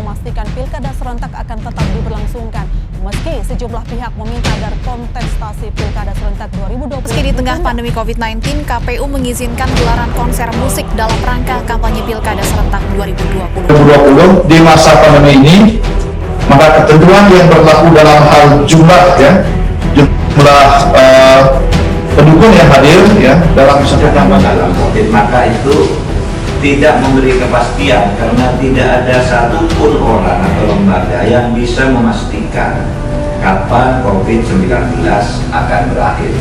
memastikan pilkada serentak akan tetap diberlangsungkan. Meski sejumlah pihak meminta agar kontestasi pilkada serentak 2020. Meski di tengah pandemi COVID-19, KPU mengizinkan gelaran konser musik dalam rangka kampanye pilkada serentak 2020. Di masa pandemi ini, maka ketentuan yang berlaku dalam hal jumlah pendukung yang hadir dalam satu kampanye dalam COVID, maka itu tidak memberi kepastian karena tidak ada satupun orang atau lembaga yang bisa memastikan kapan COVID-19 akan berakhir.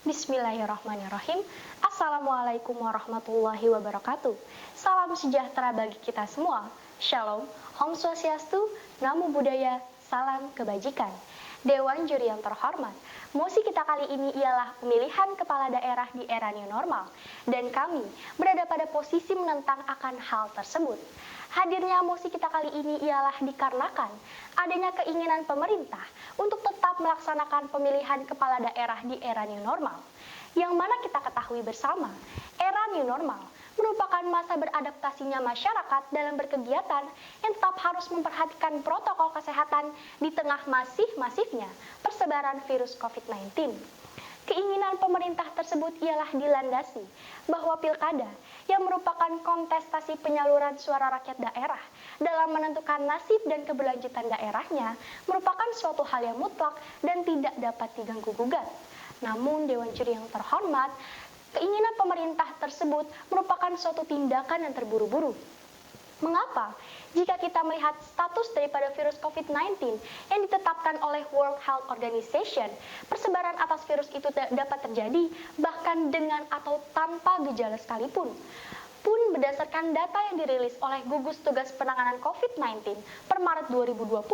Bismillahirrahmanirrahim. Assalamualaikum warahmatullahi wabarakatuh. Salam sejahtera bagi kita semua. Shalom, Om Swastiastu, Namo Buddhaya, salam kebajikan. Dewan Juri yang terhormat, mosi kita kali ini ialah pemilihan kepala daerah di era new normal, dan kami berada pada posisi menentang akan hal tersebut. Hadirnya mosi kita kali ini ialah dikarenakan adanya keinginan pemerintah untuk tetap melaksanakan pemilihan kepala daerah di era new normal, yang mana kita ketahui bersama, era new normal merupakan masa beradaptasinya masyarakat dalam berkegiatan yang tetap harus memperhatikan protokol kesehatan di tengah masifnya persebaran virus COVID-19. Keinginan pemerintah tersebut ialah dilandasi bahwa pilkada yang merupakan kontestasi penyaluran suara rakyat daerah dalam menentukan nasib dan keberlanjutan daerahnya merupakan suatu hal yang mutlak dan tidak dapat diganggu-gugat. Namun Dewan Juri yang terhormat, keinginan pemerintah tersebut merupakan suatu tindakan yang terburu-buru. Mengapa? Jika kita melihat status daripada virus COVID-19 yang ditetapkan oleh World Health Organization, persebaran atas virus itu dapat terjadi bahkan dengan atau tanpa gejala sekalipun. Pun berdasarkan data yang dirilis oleh Gugus Tugas Penanganan COVID-19 per Maret 2020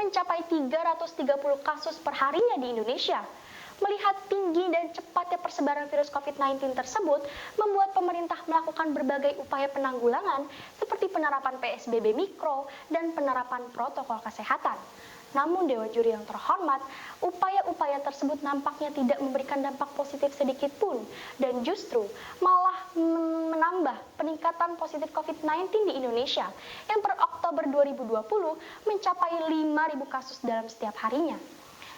mencapai 330 kasus per harinya di Indonesia. Melihat tinggi dan cepatnya persebaran virus COVID-19 tersebut, membuat pemerintah melakukan berbagai upaya penanggulangan seperti penerapan PSBB mikro dan penerapan protokol kesehatan. Namun Dewan Juri yang terhormat, upaya-upaya tersebut nampaknya tidak memberikan dampak positif sedikit pun dan justru malah menambah peningkatan positif COVID-19 di Indonesia yang per Oktober 2020 mencapai 5.000 kasus dalam setiap harinya.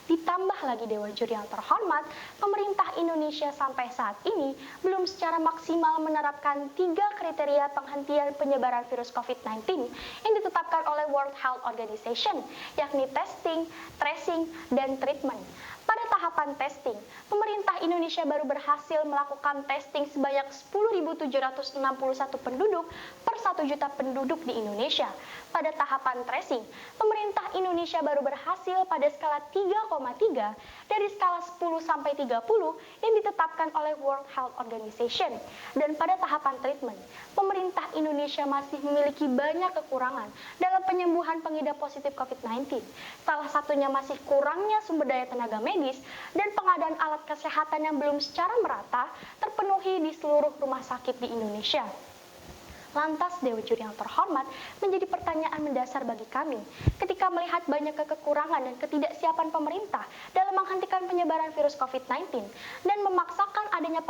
Ditambah lagi Dewan Juri yang terhormat, pemerintah Indonesia sampai saat ini belum secara maksimal menerapkan 3 kriteria penghentian penyebaran virus COVID-19 yang ditetapkan oleh World Health Organization, yakni testing, tracing, dan treatment. Pada tahapan testing, pemerintah Indonesia baru berhasil melakukan testing sebanyak 10.761 penduduk per 1 juta penduduk di Indonesia. Pada tahapan tracing, pemerintah Indonesia baru berhasil pada skala 3,3 dari skala 10 sampai 30 yang ditetapkan oleh World Health Organization. Dan pada tahapan treatment, pemerintah Indonesia masih memiliki banyak kekurangan dalam penyembuhan pengidap positif COVID-19. Salah satunya masih kurangnya sumber daya tenaga medis dan pengadaan alat kesehatan yang belum secara merata terpenuhi di seluruh rumah sakit di Indonesia. Lantas Dewan Juri yang terhormat, menjadi pertanyaan mendasar bagi kami ketika melihat banyak kekurangan dan ketidaksiapan pemerintah dalam menghentikan penyebaran virus COVID-19 dan memaksakan adanya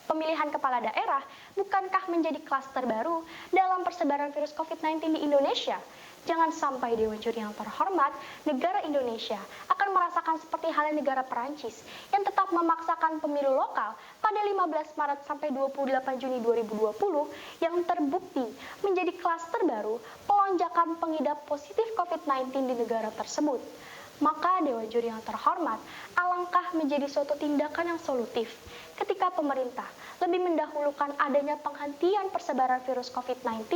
pemilihan kepala daerah, bukankah menjadi klaster baru dalam persebaran virus COVID-19 di Indonesia? Jangan sampai Dewan Juri yang terhormat, negara Indonesia akan merasakan seperti halnya negara Perancis yang tetap memaksakan pemilu lokal pada 15 Maret sampai 28 Juni 2020 yang terbukti menjadi klaster baru pelonjakan pengidap positif COVID-19 di negara tersebut. Maka Dewan Juri yang terhormat, alangkah menjadi suatu tindakan yang solutif ketika pemerintah lebih mendahulukan adanya penghentian persebaran virus COVID-19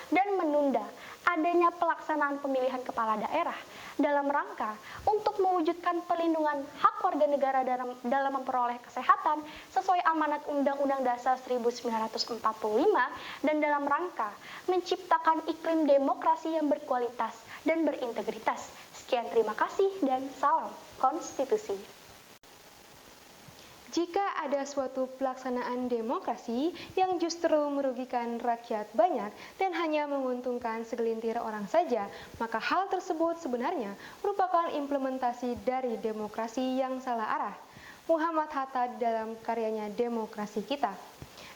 dan menunda adanya pelaksanaan pemilihan kepala daerah dalam rangka untuk mewujudkan perlindungan hak warga negara dalam memperoleh kesehatan sesuai amanat Undang-Undang Dasar 1945 dan dalam rangka menciptakan iklim demokrasi yang berkualitas dan berintegritas. Sekian, terima kasih dan salam konstitusi. Jika ada suatu pelaksanaan demokrasi yang justru merugikan rakyat banyak dan hanya menguntungkan segelintir orang saja, maka hal tersebut sebenarnya merupakan implementasi dari demokrasi yang salah arah. Muhammad Hatta dalam karyanya Demokrasi Kita.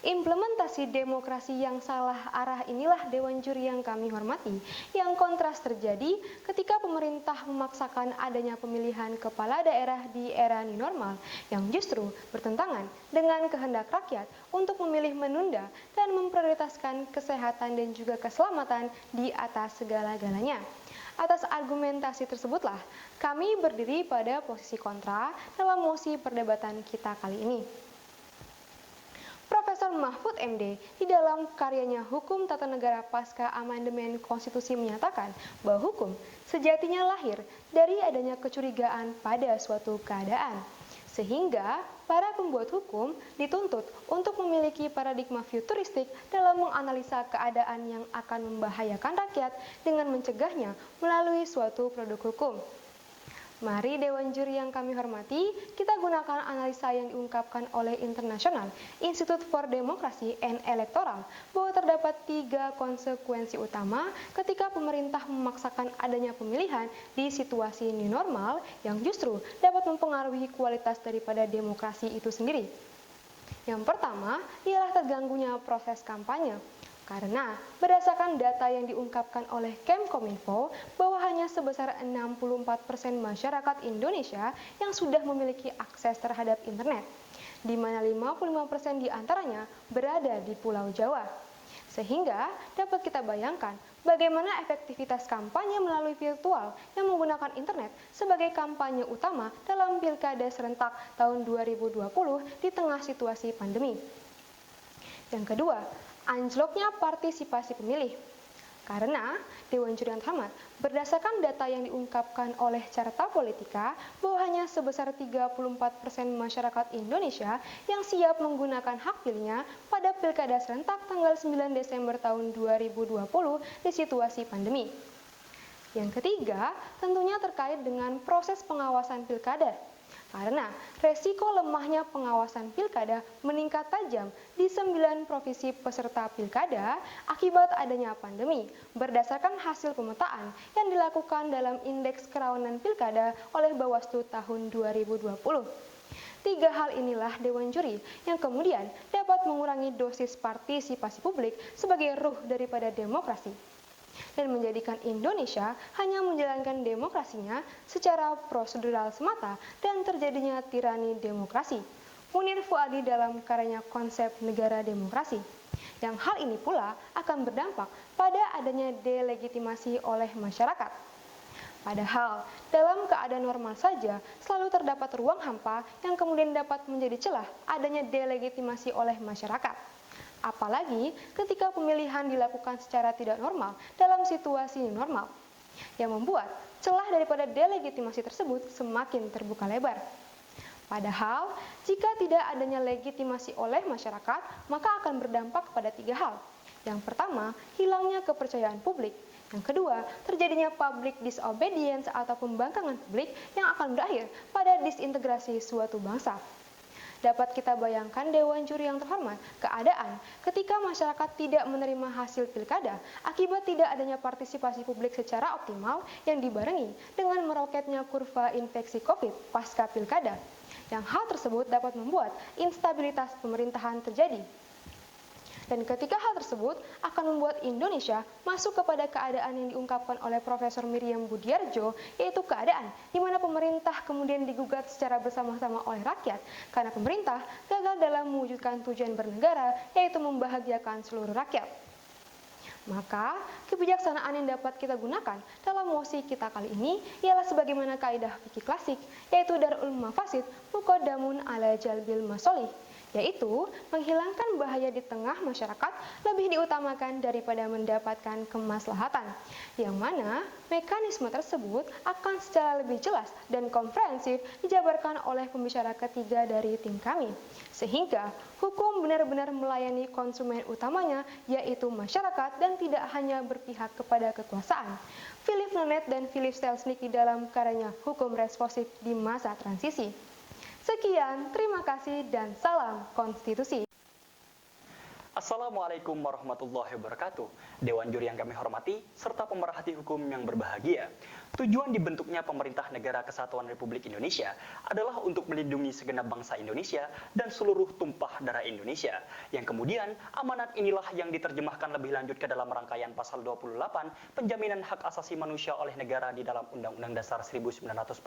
Implementasi demokrasi yang salah arah inilah Dewan Juri yang kami hormati, yang kontras terjadi ketika pemerintah memaksakan adanya pemilihan kepala daerah di era new normal yang justru bertentangan dengan kehendak rakyat untuk memilih menunda dan memprioritaskan kesehatan dan juga keselamatan di atas segala-galanya. Atas argumentasi tersebutlah kami berdiri pada posisi kontra dalam mosi perdebatan kita kali ini. Profesor Mahfud MD di dalam karyanya Hukum Tata Negara Pasca Amandemen Konstitusi menyatakan bahwa hukum sejatinya lahir dari adanya kecurigaan pada suatu keadaan. Sehingga para pembuat hukum dituntut untuk memiliki paradigma futuristik dalam menganalisa keadaan yang akan membahayakan rakyat dengan mencegahnya melalui suatu produk hukum. Mari Dewan Juri yang kami hormati, kita gunakan analisa yang diungkapkan oleh International Institute for Democracy and Electoral bahwa terdapat 3 konsekuensi utama ketika pemerintah memaksakan adanya pemilihan di situasi new normal yang justru dapat mempengaruhi kualitas daripada demokrasi itu sendiri. Yang pertama ialah terganggunya proses kampanye. Karena berdasarkan data yang diungkapkan oleh Kemkominfo bahwa hanya sebesar 64% masyarakat Indonesia yang sudah memiliki akses terhadap internet, di mana 55% diantaranya berada di Pulau Jawa. Sehingga dapat kita bayangkan bagaimana efektivitas kampanye melalui virtual yang menggunakan internet sebagai kampanye utama dalam Pilkada serentak tahun 2020 di tengah situasi pandemi. Yang kedua, anjloknya partisipasi pemilih. Karena Dewan Juri yang terhormat, berdasarkan data yang diungkapkan oleh Carta Politika bahwa hanya sebesar 34% masyarakat Indonesia yang siap menggunakan hak pilihnya pada Pilkada serentak tanggal 9 Desember tahun 2020 di situasi pandemi. Yang ketiga, tentunya terkait dengan proses pengawasan pilkada. Karena resiko lemahnya pengawasan pilkada meningkat tajam di 9 provinsi peserta pilkada akibat adanya pandemi berdasarkan hasil pemetaan yang dilakukan dalam indeks kerawanan pilkada oleh Bawaslu tahun 2020. 3 hal inilah Dewan Juri yang kemudian dapat mengurangi dosis partisipasi publik sebagai ruh daripada demokrasi dan menjadikan Indonesia hanya menjalankan demokrasinya secara prosedural semata dan terjadinya tirani demokrasi. Munir Fuadi dalam karyanya Konsep Negara Demokrasi. Yang hal ini pula akan berdampak pada adanya delegitimasi oleh masyarakat. Padahal dalam keadaan normal saja selalu terdapat ruang hampa yang kemudian dapat menjadi celah adanya delegitimasi oleh masyarakat. Apalagi ketika pemilihan dilakukan secara tidak normal dalam situasi normal, yang membuat celah daripada delegitimasi tersebut semakin terbuka lebar. Padahal, jika tidak adanya legitimasi oleh masyarakat, maka akan berdampak pada 3 hal. Yang pertama, hilangnya kepercayaan publik. Yang kedua, terjadinya public disobedience atau pembangkangan publik yang akan berakhir pada disintegrasi suatu bangsa. Dapat kita bayangkan Dewan Juri yang terhormat, keadaan ketika masyarakat tidak menerima hasil pilkada akibat tidak adanya partisipasi publik secara optimal yang dibarengi dengan meroketnya kurva infeksi COVID pasca pilkada. Yang hal tersebut dapat membuat instabilitas pemerintahan terjadi. Dan ketika hal tersebut akan membuat Indonesia masuk kepada keadaan yang diungkapkan oleh Profesor Miriam Budiarjo, yaitu keadaan di mana pemerintah kemudian digugat secara bersama-sama oleh rakyat karena pemerintah gagal dalam mewujudkan tujuan bernegara, yaitu membahagiakan seluruh rakyat. Maka, kebijaksanaan yang dapat kita gunakan dalam mosi kita kali ini ialah sebagaimana kaidah fikih klasik, yaitu darul mafasid muqaddamun ala jalbil masolih, yaitu menghilangkan bahaya di tengah masyarakat lebih diutamakan daripada mendapatkan kemaslahatan, yang mana mekanisme tersebut akan secara lebih jelas dan komprehensif dijabarkan oleh pembicara ketiga dari tim kami, sehingga hukum benar-benar melayani konsumen utamanya, yaitu masyarakat, dan tidak hanya berpihak kepada kekuasaan. Philip Nonet dan Philip Selznick di dalam karyanya Hukum Responsif di Masa Transisi. Sekian, terima kasih dan salam konstitusi. Assalamualaikum warahmatullahi wabarakatuh. Dewan Juri yang kami hormati, serta pemerhati hukum yang berbahagia. Tujuan dibentuknya Pemerintah Negara Kesatuan Republik Indonesia adalah untuk melindungi segenap bangsa Indonesia dan seluruh tumpah darah Indonesia. Yang kemudian, amanat inilah yang diterjemahkan lebih lanjut ke dalam rangkaian pasal 28 penjaminan hak asasi manusia oleh negara di dalam Undang-Undang Dasar 1945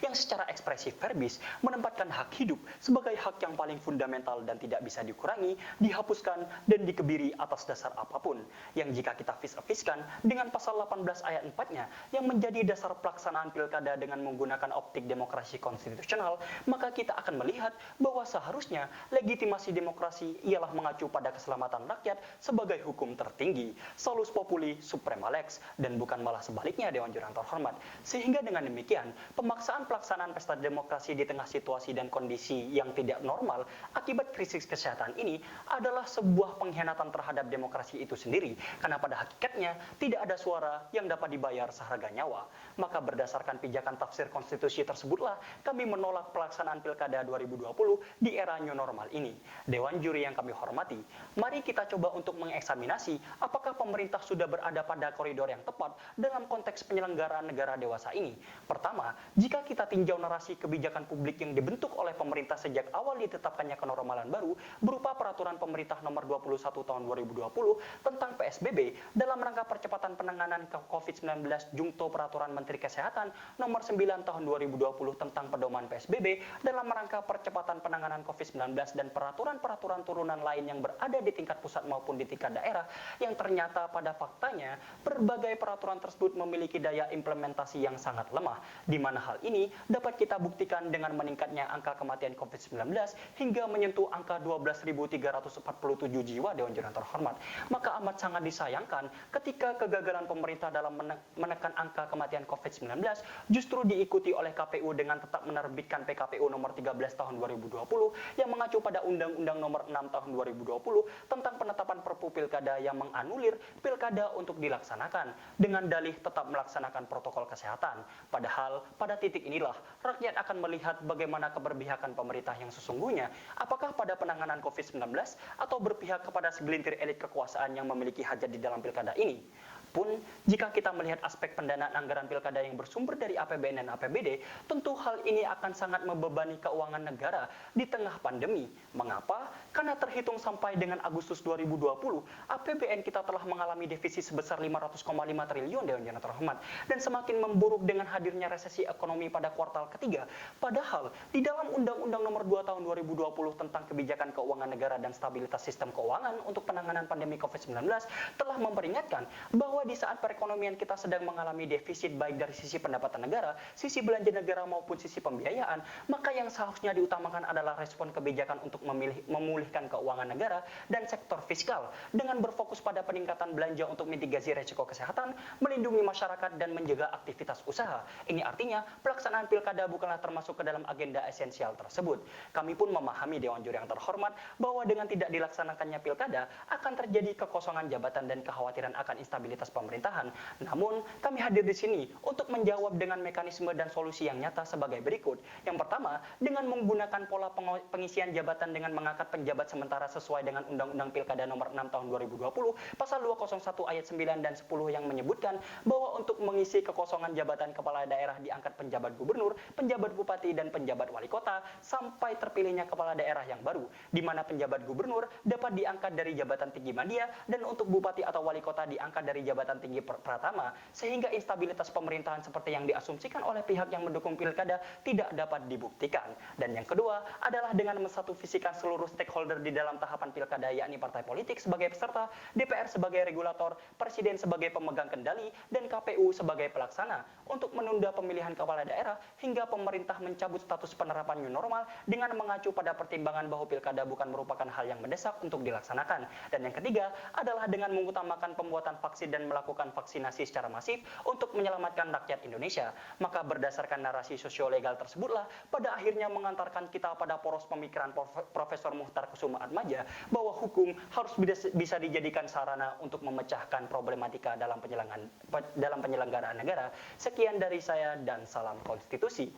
yang secara ekspresif verbis menempatkan hak hidup sebagai hak yang paling fundamental dan tidak bisa dikurangi, dihapuskan, dan dikebiri atas dasar apapun. Yang jika kita vis-a-viskan dengan pasal 18 ayat 4-nya yang menjadi dasar pelaksanaan pilkada dengan menggunakan optik demokrasi konstitusional, maka kita akan melihat bahwa seharusnya legitimasi demokrasi ialah mengacu pada keselamatan rakyat sebagai hukum tertinggi, salus populi suprema lex, dan bukan malah sebaliknya, Dewan Juri yang terhormat. Sehingga dengan demikian, pemaksaan pelaksanaan pesta demokrasi di tengah situasi dan kondisi yang tidak normal akibat krisis kesehatan ini adalah sebuah pengkhianatan terhadap demokrasi itu sendiri, karena pada hakikatnya tidak ada suara yang dapat dibayar seharga nyawa. Maka berdasarkan pijakan tafsir konstitusi tersebutlah kami menolak pelaksanaan pilkada 2020 di era new normal ini. Dewan Juri yang kami hormati, mari kita coba untuk mengeksaminasi apakah pemerintah sudah berada pada koridor yang tepat dalam konteks penyelenggaraan negara dewasa ini. Pertama, jika kita tinjau narasi kebijakan publik yang dibentuk oleh pemerintah sejak awal ditetapkannya kenormalan baru berupa peraturan pemerintah nomor 21 tahun 2020 tentang PSBB dalam rangka percepatan penanganan COVID-19 jungto peraturan Menteri Kesehatan nomor 9 tahun 2020 tentang pedoman PSBB dalam rangka percepatan penanganan COVID-19 dan peraturan-peraturan turunan lain yang berada di tingkat pusat maupun di tingkat daerah, yang ternyata pada faktanya berbagai peraturan tersebut memiliki daya implementasi yang sangat lemah, di mana hal ini dapat kita buktikan dengan meningkatnya angka kematian COVID-19 hingga menyentuh angka 12.347 jiwa, Dewan Juri yang terhormat. Maka amat sangat disayangkan ketika kegagalan pemerintah dalam menekan angka kematian COVID-19 justru diikuti oleh KPU dengan tetap menerbitkan PKPU nomor 13 tahun 2020 yang mengacu pada Undang-Undang nomor 6 tahun 2020 tentang penetapan Perpu Pilkada yang menganulir pilkada untuk dilaksanakan dengan dalih tetap melaksanakan protokol kesehatan. Padahal pada titik inilah rakyat akan melihat bagaimana keberpihakan pemerintah yang sesungguhnya, apakah pada penanganan COVID-19 atau berpihak kepada segelintir elit kekuasaan yang memiliki hajat di dalam pilkada ini. Pun, jika kita melihat aspek pendanaan anggaran pilkada yang bersumber dari APBN dan APBD, tentu hal ini akan sangat membebani keuangan negara di tengah pandemi. Mengapa? Karena terhitung sampai dengan Agustus 2020, APBN kita telah mengalami defisit sebesar 500,5 triliun, Dewan Juri terhormat, dan semakin memburuk dengan hadirnya resesi ekonomi pada kuartal ketiga. Padahal, di dalam Undang-Undang nomor 2 tahun 2020 tentang kebijakan keuangan negara dan stabilitas sistem keuangan untuk penanganan pandemi COVID-19 telah memperingatkan bahwa di saat perekonomian kita sedang mengalami defisit baik dari sisi pendapatan negara, sisi belanja negara maupun sisi pembiayaan, maka yang seharusnya diutamakan adalah respon kebijakan untuk memulihkan keuangan negara dan sektor fiskal dengan berfokus pada peningkatan belanja untuk mitigasi resiko kesehatan, melindungi masyarakat dan menjaga aktivitas usaha. Ini artinya pelaksanaan pilkada bukanlah termasuk ke dalam agenda esensial tersebut. Kami pun memahami, Dewan Juri yang terhormat, bahwa dengan tidak dilaksanakannya pilkada akan terjadi kekosongan jabatan dan kekhawatiran akan instabilitas pemerintahan. Namun, kami hadir di sini untuk menjawab dengan mekanisme dan solusi yang nyata sebagai berikut. Yang pertama, dengan menggunakan pola pengisian jabatan dengan mengangkat penjabat sementara sesuai dengan Undang-Undang Pilkada nomor 6 tahun 2020, pasal 201 ayat 9 dan 10 yang menyebutkan bahwa untuk mengisi kekosongan jabatan kepala daerah diangkat penjabat gubernur, penjabat bupati, dan penjabat wali kota sampai terpilihnya kepala daerah yang baru, di mana penjabat gubernur dapat diangkat dari jabatan tinggi media dan untuk bupati atau wali kota diangkat dari jabatan tinggi pratama, sehingga instabilitas pemerintahan seperti yang diasumsikan oleh pihak yang mendukung pilkada tidak dapat dibuktikan. Dan yang kedua adalah dengan mensatuvisikan seluruh stakeholder di dalam tahapan pilkada, yakni partai politik sebagai peserta, DPR sebagai regulator, Presiden sebagai pemegang kendali, dan KPU sebagai pelaksana untuk menunda pemilihan kepala daerah hingga pemerintah mencabut status penerapan new normal dengan mengacu pada pertimbangan bahwa pilkada bukan merupakan hal yang mendesak untuk dilaksanakan. Dan yang ketiga adalah dengan mengutamakan pembuatan vaksin dan melakukan vaksinasi secara masif untuk menyelamatkan rakyat Indonesia. Maka berdasarkan narasi sosiolegal tersebutlah pada akhirnya mengantarkan kita pada poros pemikiran Profesor Muhtar Kusuma Atmaja bahwa hukum harus bisa dijadikan sarana untuk memecahkan problematika dalam penyelenggaraan negara. Sekian dari saya dan salam konstitusi.